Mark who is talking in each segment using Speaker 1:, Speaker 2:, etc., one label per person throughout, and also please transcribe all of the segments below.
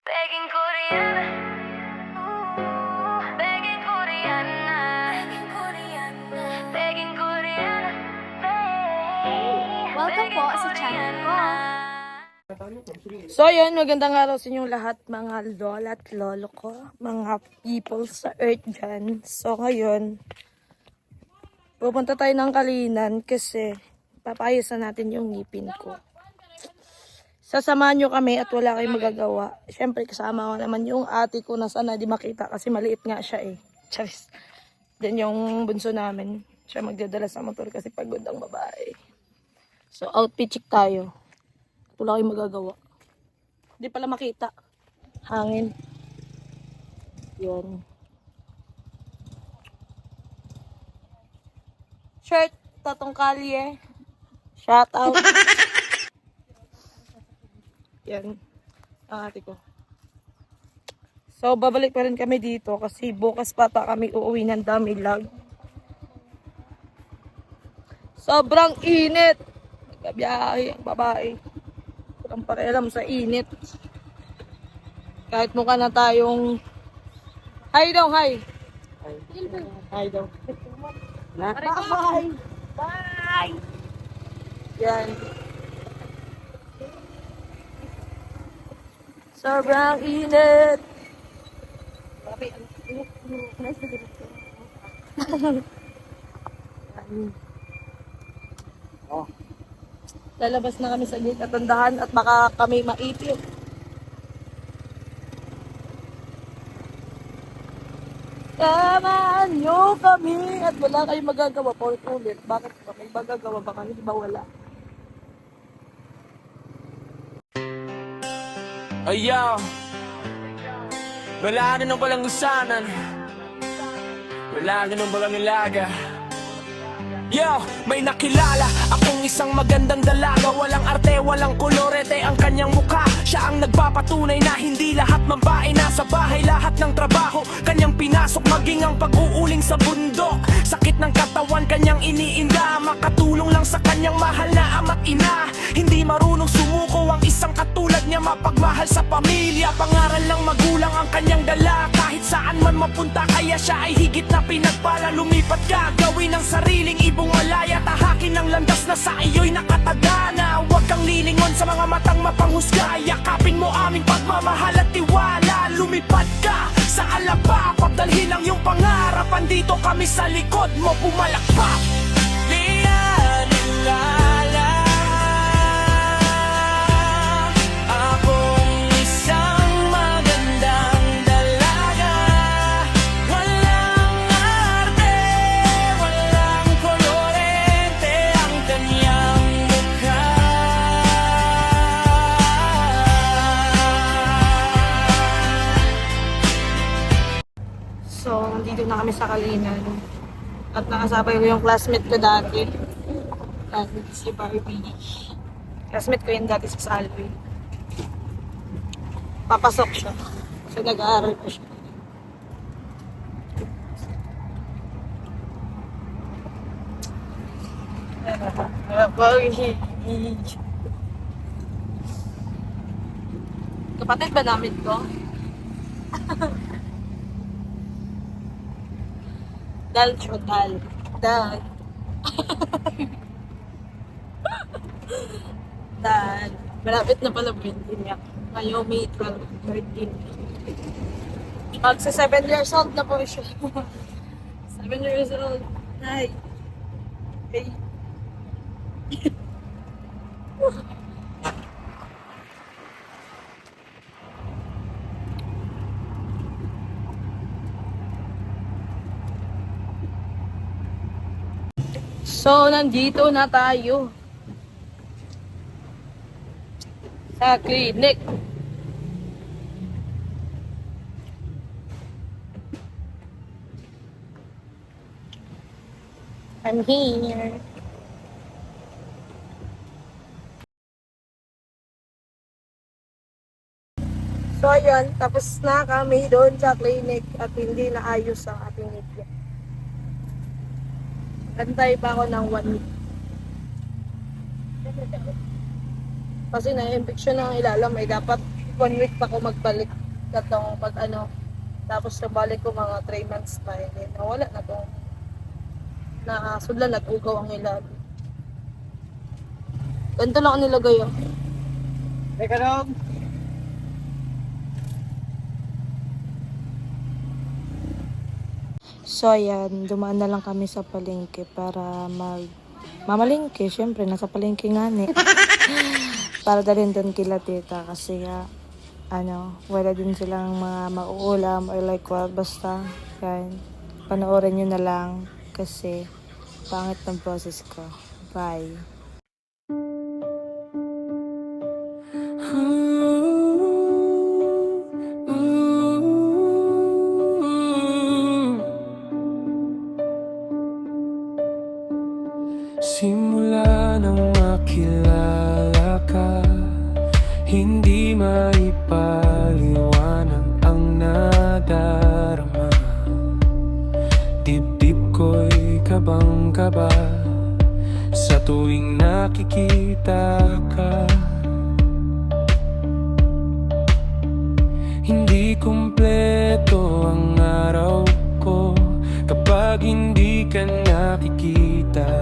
Speaker 1: Begging Korean, begging Korean, begging Korean.
Speaker 2: Welcome po sa channel ko.
Speaker 3: So yun, magandang araw sa inyong lahat mga lola at lolo ko, mga people sa earth dyan. So ngayon, pupunta tayo ng Kalinan kasi papayasan natin yung ngipin ko. Sasamahan nyo kami at wala kayong magagawa. Siyempre kasama ko naman yung ate ko na sana di makita kasi maliit nga siya eh. Charis. Then yung bunso namin, siya magdadala sa motor kasi pagod ang babae. So outfit check tayo. Wala kayong magagawa. Hindi pala makita. Hangin. Yun. Shirt. Tatong kalye. Shout out. Yan. Ang ate ko. So, babalik pa rin kami dito kasi bukas pa kami uuwi ng Damilag. Sobrang init. Nagkabiyahe ang babae. Walang pakialam sa init. Kahit mukha na tayong hi daw, hi. Hi daw. Bye. Bye. Yan. Sobrang init. Oh. Lalabas na kami sa gate at tandahan at baka kami maipit. Tamaan nyo kami at wala kayong magagawa po ulit. Bakit ba? May magagawa ba kami? Di ba wala?
Speaker 4: Ayaw, wala na nang palang usanan, wala na nang palang ilaga. Yo, may nakilala akong isang magandang dalaga. Walang arte, walang kolorete ang kanyang mukha. Siya ang nagpapatunay na hindi lahat mabae nasa bahay, lahat ng trabaho kanyang pinasok, maging ang pag-uuling sa bundok. Sakit ng katawan kanyang iniinda, makatulong lang sa kanyang mahal na ama't ina. Hindi marunong sumuko ang isang katulad niya, mapagmahal sa pamilya. Pangaral lang magulang ang kanyang dala, kahit saan man mapunta kaya siya ay higit na pinagpala. Lumipat ka, gawin ang sariling ibong malaya, tahakin ang landas na sa iyo'y nakatagana. Huwag kang lilingon sa mga matang mapanghusga, yakapin mo aming pagmamahal at tiwala. Lumipad ka sa alapa, pagdalhin ang iyong pangarap, andito kami sa likod mo, pumalakpak. Diyan ilala, akong isang magandang dalaga. Walang arte, walang kolorente ang kanyang mukha.
Speaker 3: So, nandito na kami sa Kalinan. At nakasabay ko yung classmate ko dati. Si Barbie. Classmate ko yun dati sa Salve. Papasok siya. So, nag-aaral pa siya. Kapatid ba namin ko? Dal siya, dal. Dal. Dal. Malapit na pala 20 niya. Ngayon May 12, 13. Magsa 7 years old na po siya. 7 years old. Hi. Hey. So, nandito na tayo sa clinic. I'm here. So, ayan. Tapos na kami doon sa clinic at hindi naayos ang ating ngipin. Antay pa ako ng 1 week. Kasi na-infection ang ilalam ay dapat 1 week pa ako magbalik katong pag ano. Tapos nabalik ko mga 3 months pa. Then nawala na to. Na sudlan nag-ugaw ang ilan. Ganito lang ang nilagay ah.
Speaker 5: Teka dong.
Speaker 3: So ayan, dumaan na lang kami sa palengke para mamalingke. Syempre, nasa palengke nga ni. Para dalhin doon kila tita kasi wala din silang mga mauulam or like what. Basta, yan. Panoorin nyo na lang kasi pangit ng process ko. Bye.
Speaker 4: Simula nang makilala ka, hindi maipaliwanag ang nadarama. Dibdib ko'y kabang-kaba sa tuwing nakikita ka. Hindi kumpleto ang araw ko kapag hindi ka nakikita.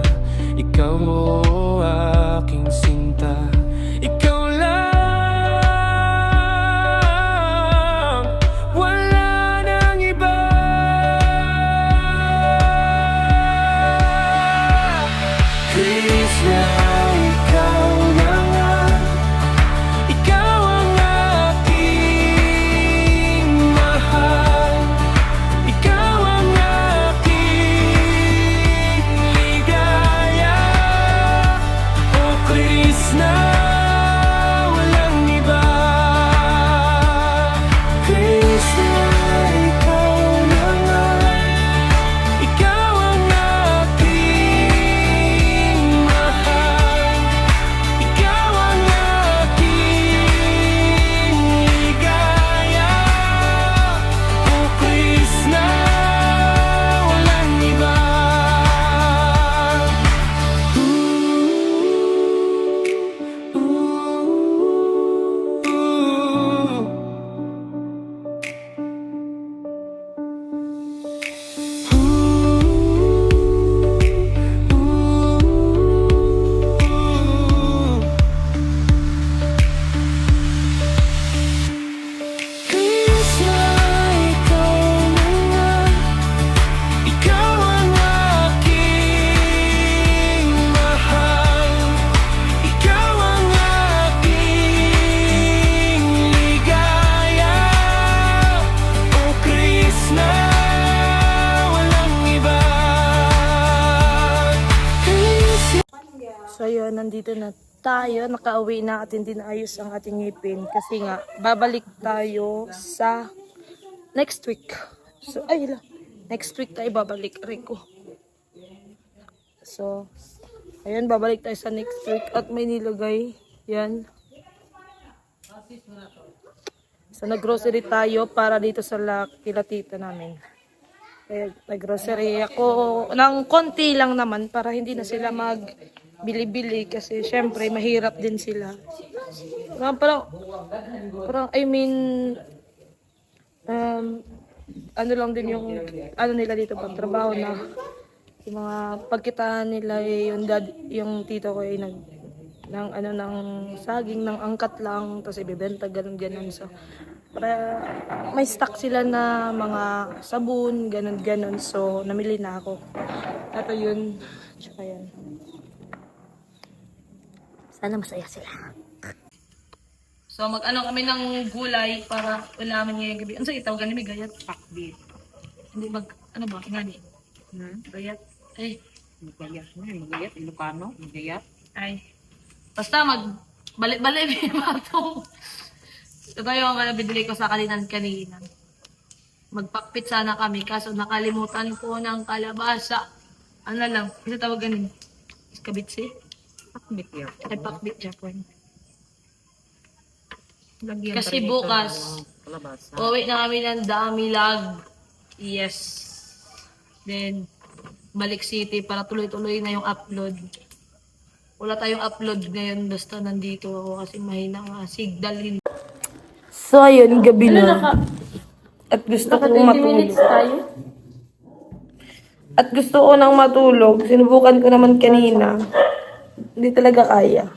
Speaker 4: Ikaw o aking sinta, ikaw lang, wala nang iba. Please na ikaw na nga, ikaw ang aking mahal, ikaw ang aking ligaya. Oh Krishna, walang iba. Krishna, ikaw na nga, ikaw ang aking mahal, ikaw ang aking ligaya. Oh Krishna, walang iba. Krishna, ikaw na nga, ikaw ang aking mahal, ikaw ang aking ligaya. Oh Krishna, walang iba.
Speaker 3: So yun, nandito na tayo. Nakauwi na at hindi naayos ang ating ngipin. Kasi nga, babalik tayo sa next week. So, next week tayo babalik, Rico. So, ayun, babalik tayo sa next week. At may nilagay. Yan. So, nag-grocery tayo para dito sa kila tita namin. Kaya nag-grocery ako ng konti lang naman para hindi na sila bili-bili kasi syempre mahirap din sila. Parang I mean ano lang din yung ano nila dito pag trabaho na yung mga pagkitaan nila yung tito ko ay ng saging ng angkat lang tapos ibebenta ganun so para may stock sila na mga sabon ganun so namili na ako. Ito yun. Tsaka yan. Sana masaya sila. So mag-ano kami ng gulay para ulamin ngayong gabi. Ano sa itaw gani may gayat?
Speaker 5: Pakbit.
Speaker 3: Hindi ano ba ngani? Gayat. Ay,
Speaker 5: Magayat na. Magayat. Ilocano. Magayat.
Speaker 3: ay. Basta balik-balik yung matong. Ito yung binili ko sa kanina. Magpakpit sana kami kaso nakalimutan ko ng kalabasa. Ano lang, isa tawag ganin. Kabitsi?
Speaker 5: Pakbit yan.
Speaker 3: Ay, pakbit Japon.
Speaker 5: Lagyan
Speaker 3: Kasi
Speaker 5: pa rin ito
Speaker 3: bukas,
Speaker 5: ng kalabasa.
Speaker 3: uwi na kami ng Damilag. Yes. Then, balik city para tuloy-tuloy na yung upload. Wala tayong upload ngayon basta nandito ako kasi mahina nga signal. So, ayun, gabi na. At gusto kong matulog.
Speaker 2: tayo?
Speaker 3: At gusto ko nang matulog. Sinubukan ko naman kanina. Hindi talaga kaya.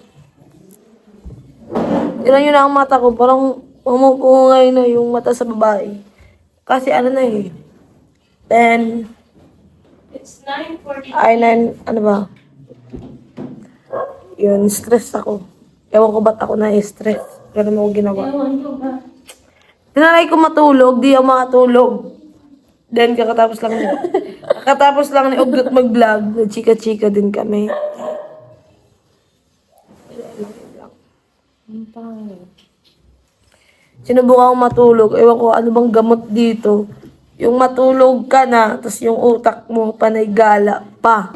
Speaker 3: Ilan yun ang mata ko. Parang umupo ngayon na yung mata sa babae. Kasi ano na eh. 10.
Speaker 2: It's 9:40.
Speaker 3: Ay, 9. Ano ba? Yun, stress ako. Ewan ko ba't ako na-stress. Pero ano ko ginawa. Tinanay ko matulog. Di ako makatulog. Then, kakatapos lang ni Ugdot mag-vlog. Chika-chika din kami. Sinubukan akong matulog. Ewan ko ano bang gamot dito. Yung matulog ka na, tapos yung utak mo panay gala pa.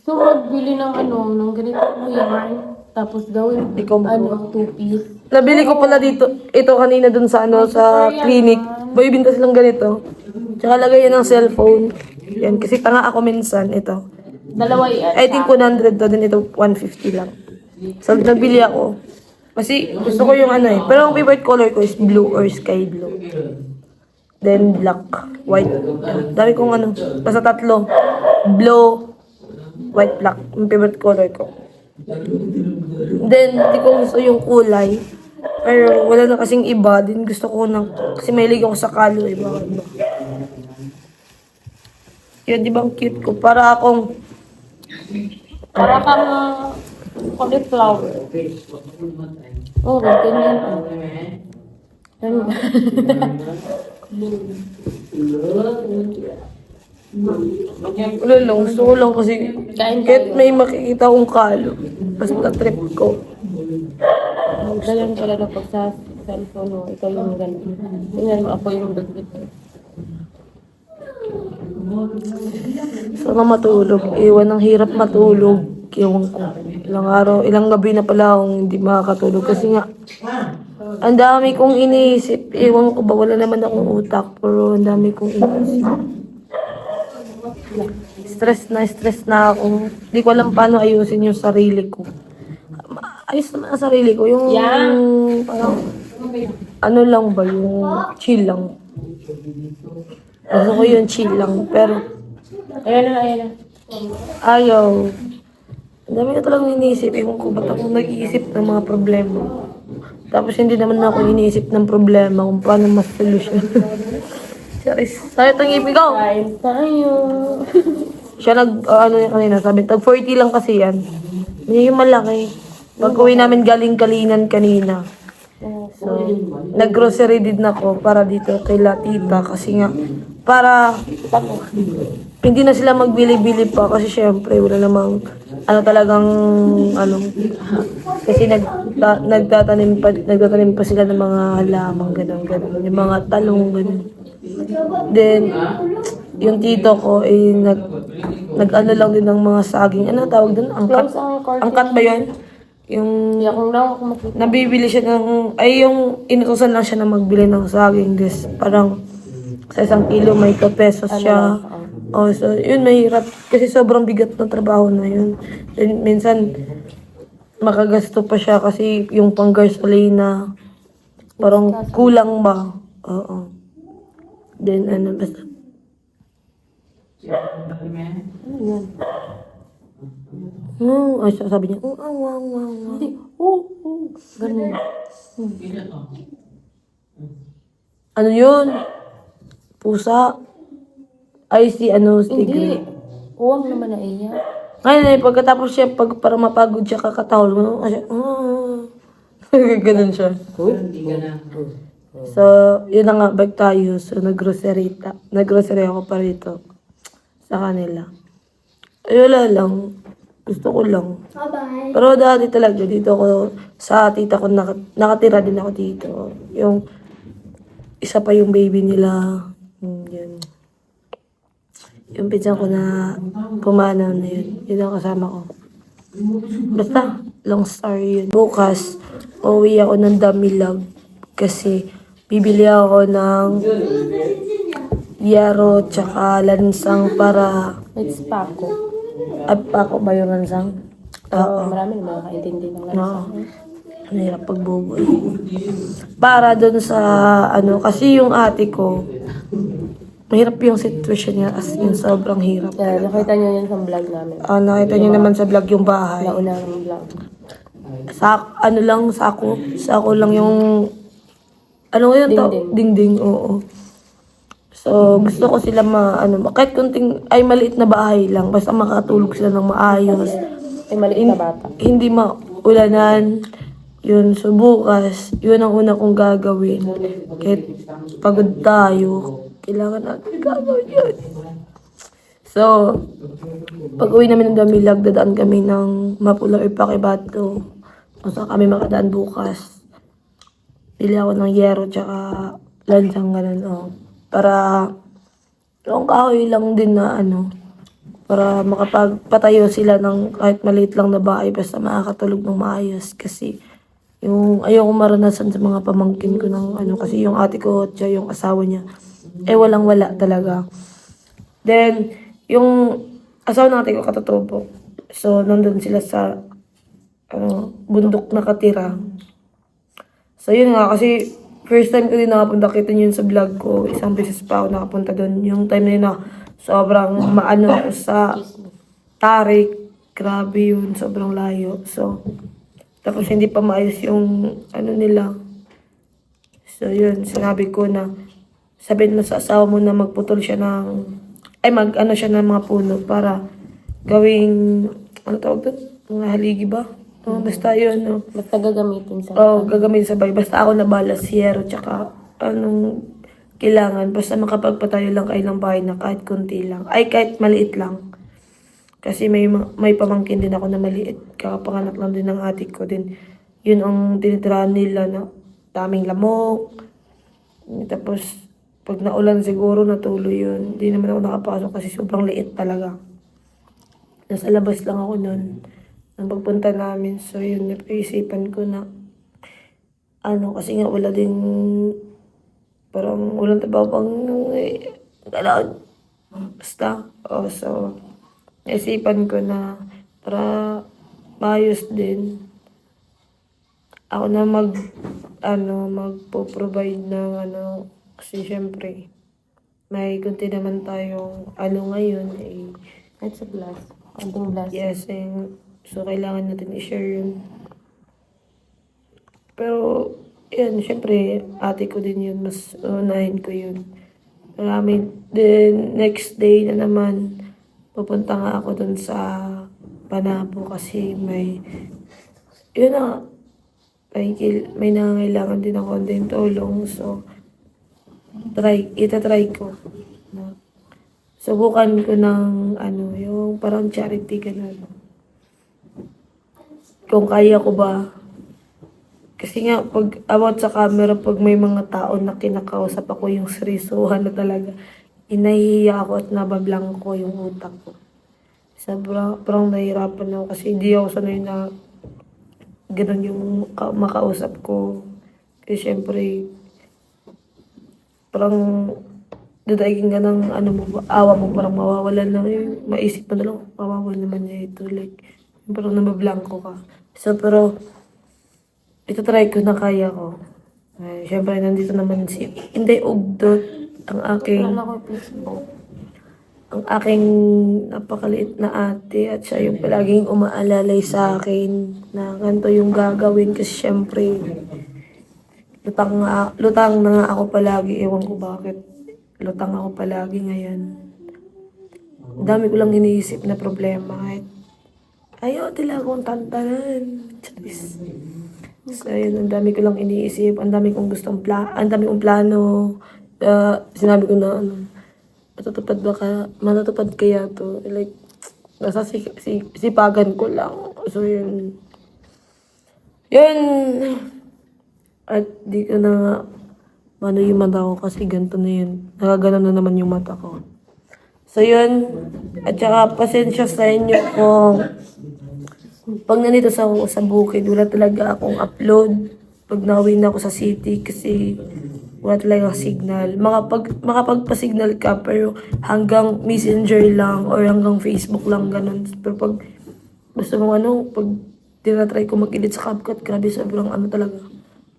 Speaker 2: So, magbili ng ng ganito mo yarn. Tapos gawin,
Speaker 3: Ikaw mo.
Speaker 2: 2-piece.
Speaker 3: Nabili ko pala dito, ito kanina dun sa sa clinic. Boy, binta silang ganito. Tsaka lagay yan ng cellphone. Yan, kasi tanga ako minsan, ito.
Speaker 2: Dalawa yan.
Speaker 3: I think 100 to, din ito 150 lang. So, nagbili ako. Kasi gusto ko yung ano eh. Pero ang favorite color ko is blue or sky blue. Then black, white. Dami kong ano, basta 3. Blue, white, black. Yung favorite color ko. Then, di ko gusto yung kulay. Pero wala na kasing iba. Then gusto ko na, kasi mahilig ako sa kalo eh. Bakit ba? Yun, di ba ang cute ko? Para kang
Speaker 2: cauliflower. Oh, ganyan.
Speaker 3: wala lang. Gusto ko lang kasi kahit may makikita akong kalo. Basta trip ko.
Speaker 2: Ganyan pala na pag sa cellphone mo, ikaw yung ganyan. Ganyan mo, ako yung dagdag.
Speaker 3: Sana matulog. Iwan ang hirap matulog. Ewan ko. Ilang araw, ilang gabi na pala akong hindi makakatulog. Kasi nga, ang dami kong iniisip. Ewan ko ba, wala naman akong utak. Pero ang dami kong iniisip. Stress na ako. Hindi ko alam paano ayusin yung sarili ko. Ayos naman ang sarili ko. Yung parang, ano lang ba, yung chill lang. Gusto ko yung chill lang. Pero,
Speaker 2: Ayan na.
Speaker 3: ayaw. Ang dami ko talagang iniisip. Ewan ko ba't ako nag-iisip ng mga problema. Tapos hindi naman ako iniisip ng problema kung paano mas solusyon. Charis. Tayo itong ibig ko.
Speaker 2: Kain tayo.
Speaker 3: Siya ano yung kanina, sabi, tag 40 lang kasi yan. Yun yung malaki. Pag-uwi namin galing Kalinan kanina. So, nag-grocery din ako para dito kay Latita kasi nga, para hindi na sila magbili-bili pa kasi syempre wala namang talagang kasi nagtatanim pa sila ng mga halaman ganun yung mga talong ganun. Then yung tito ko nag-ano lang din ng mga saging, ano tawag doon, angkat ba yun? Yung
Speaker 2: Kung lang ako makita.
Speaker 3: nabibili siya yung inutusan lang siya na magbili ng saging. This, parang sa 1 kilo may 2 pesos siya. Oh, so yun mahirap. Kasi sobrang bigat ng trabaho na yun. Then, minsan, makagasto pa siya kasi yung pang-gasolina, parang kulang ba? Oo. Then, basta. Ay, sabi niya,
Speaker 2: Hindi. Ganun.
Speaker 3: Ano yun? Pusa? Ay, si
Speaker 2: Hindi. Uwang naman na iya.
Speaker 3: Ngayon, pagkatapos siya, para mapagod siya, kakatahol mo. Kasi, ganun siya. So, yun na nga, bag tayo. So, nag-grocery ako pa rito sa kanila. Ay, wala lang. Gusto ko lang.
Speaker 2: Bye-bye.
Speaker 3: Pero dati talaga, dito ako, sa tita ko, nakatira din ako dito. Yung, isa pa yung baby nila. Yun. Yung pinsan ko na pumanaw na yun. Yun ang kasama ko. Basta, long story yun. Bukas, uuwi ako ng Damilag. Kasi, bibili ako ng yaro tsaka lansang para...
Speaker 2: It's Paco.
Speaker 3: At pa ako ba yung lansang? Oo.
Speaker 2: Marami na makakaintindi ng
Speaker 3: Oo. Ang hirap pagbubuhay. Para dun sa, kasi yung ate ko, mahirap yung sitwasyon niya as in sobrang hirap.
Speaker 2: Yeah, nakita niyo yun sa vlog namin.
Speaker 3: Nakita niyo naman sa vlog yung bahay.
Speaker 2: Naunang vlog.
Speaker 3: Sako lang yung, yun to? Dingding, oo. So, gusto ko sila kahit kunting, maliit na bahay lang, basta makatulog sila ng maayos.
Speaker 2: Ay, maliit na bata.
Speaker 3: Hindi maulanan. Yun, so bukas, yun ang una kong gagawin. Kahit pagod tayo, kailangan natin gagawin yun. So, pag uwi namin ng Damilag, dadaan kami ng Mapula or Pakibato. Kung saan kami makadaan bukas. Pili ako ng yero tsaka lansang ganun, Para, yung kahoy lang din na para makapagpatayo sila ng kahit maliit lang na bahay basta makakatulog ng maayos kasi yung ayoko maranasan sa mga pamangkin ko ng kasi yung ate ko at yung asawa niya walang wala talaga. Then yung asawa ng ate ko katutubo, so nandun sila sa bundok nakatira. So yun nga, kasi first time ko din nakapunta, kita niyo yun sa vlog ko, isang beses pa ako nakapunta doon. Yung time na yun na sobrang maano ako sa Tarik. Grabe yun, sobrang layo. So, tapos hindi pa maayos yung nila. So yun, sinabi ko na, sabihin mo sa asawa mo na magputol siya ng, siya ng mga puno para gawing, tawag doon? Mga haligi ba? Basta yun,
Speaker 2: Basta gagamitin sa
Speaker 3: gagamitin sa bahay. Basta ako na bala, siyero, tsaka kailangan. Basta makapagpatayo lang kayo ng bahay na kahit kunti lang. Kahit maliit lang. Kasi may pamangkin din ako na maliit. Kakapanganak lang din ng atik ko din. Yun ang tinitirahan nila na daming lamok. Tapos, pag naulan siguro natuloy yun. Hindi naman ako nakapasok kasi sobrang liit talaga. Nasa labas lang ako nun. Nang pagpunta namin. So yun, napaisipan ko na kasi nga wala din parang walang tabaw pang galaw. Basta. So naisipan ko na para maayos din. Ako na magpo-provide ng kasi syempre may kunti naman tayong ngayon
Speaker 2: Kahit sa glass. Konting glass.
Speaker 3: yes, so kailangan natin i-share yun. Pero yan, syempre ate ko din yun, mas unahin ko yun. Marami. Then next day na naman pupunta nga ako dun sa Panabo kasi may nangangailangan din ako din tulong. So itatry ko. Subukan ko ng yung parang charity ganun. Kung kaya ko ba. Kasi nga, pag about sa camera, pag may mga tao na kinakausap ako yung seryosohan na talaga, inahihiya ako at nabablang ko yung utak ko. Parang nahihirapan ako kasi hindi ako sanay na ganun yung makausap ko. Kasi syempre, parang dadaigin ka ng awa mo, parang mawawalan lang yung maisip mo na lang, mawawalan naman niya ito. Like, parang nabablanko ka. So, pero, try ko na kaya ko. Siyempre, nandito naman Inday Ugdot, ang aking napakaliit na ate at siya yung palaging umaalalay sa akin na ganito yung gagawin kasi siyempre, lutang na nga ako palagi. Ewan ko bakit. Lutang ako palagi ngayon. Ang dami ko lang iniisip na problema. Ayaw nila akong tantanan. So, yun, ang dami ko lang iniisip. Ang dami kong plano. Sinabi ko na, matutupad kaya to. Like, nasa sipagan ko lang. So, yun. Yun. At di ko na yung mata ko kasi ganito na yun. Nakagano na naman yung mata ko. So, yun. At saka, pasensya sa inyo kung pag nandito sa bukid, wala talaga akong upload. Pag nauwi na ako sa city kasi wala talaga signal. Makapagpa-signal ka pero hanggang messenger lang or hanggang Facebook lang ganun. Pero pag gusto mo pag tinatry ko mag-edit sa CapCut. Grabe, sobrang ano talaga.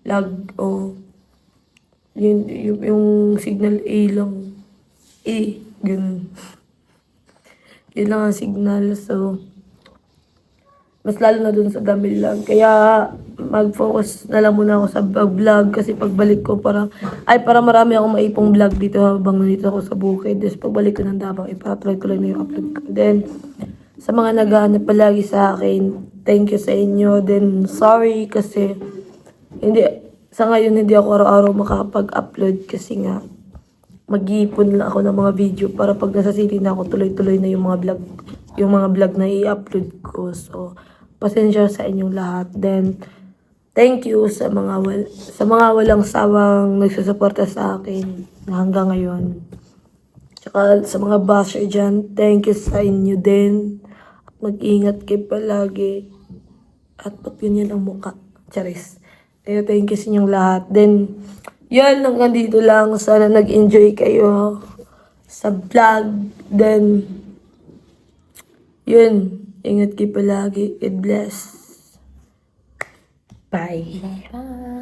Speaker 3: Lag. O. Yung signal A lang. A. Ganun. Yun lang ang signal. So, mas lalo na dun sa dami lang. Kaya, mag-focus na lang muna ako sa vlog kasi pagbalik ko para marami akong maipong vlog dito habang nandito ako sa bukid. Tapos pagbalik ko ng Davao, para tuloy-tuloy na yung upload ko. Then, sa mga naghahanap palagi sa akin, thank you sa inyo. Then, sorry kasi sa ngayon hindi ako araw-araw makapag-upload kasi nga mag-iipon lang ako ng mga video para pag nasa city na ako, tuloy-tuloy na yung mga vlog na i-upload ko. So, pasensya sa inyong lahat. Then, thank you sa mga walang sawang nagsusuporta sa akin hanggang ngayon. Tsaka sa mga basher dyan, thank you sa inyo din. Mag-ingat kayo palagi. At ba't yun ang muka? Charis. Kaya thank you sa inyong lahat. Then, yan, hanggang dito lang. Sana nag-enjoy kayo sa vlog. Then, yun. Ingat kayo palagi. God bless. Bye.
Speaker 2: Bye.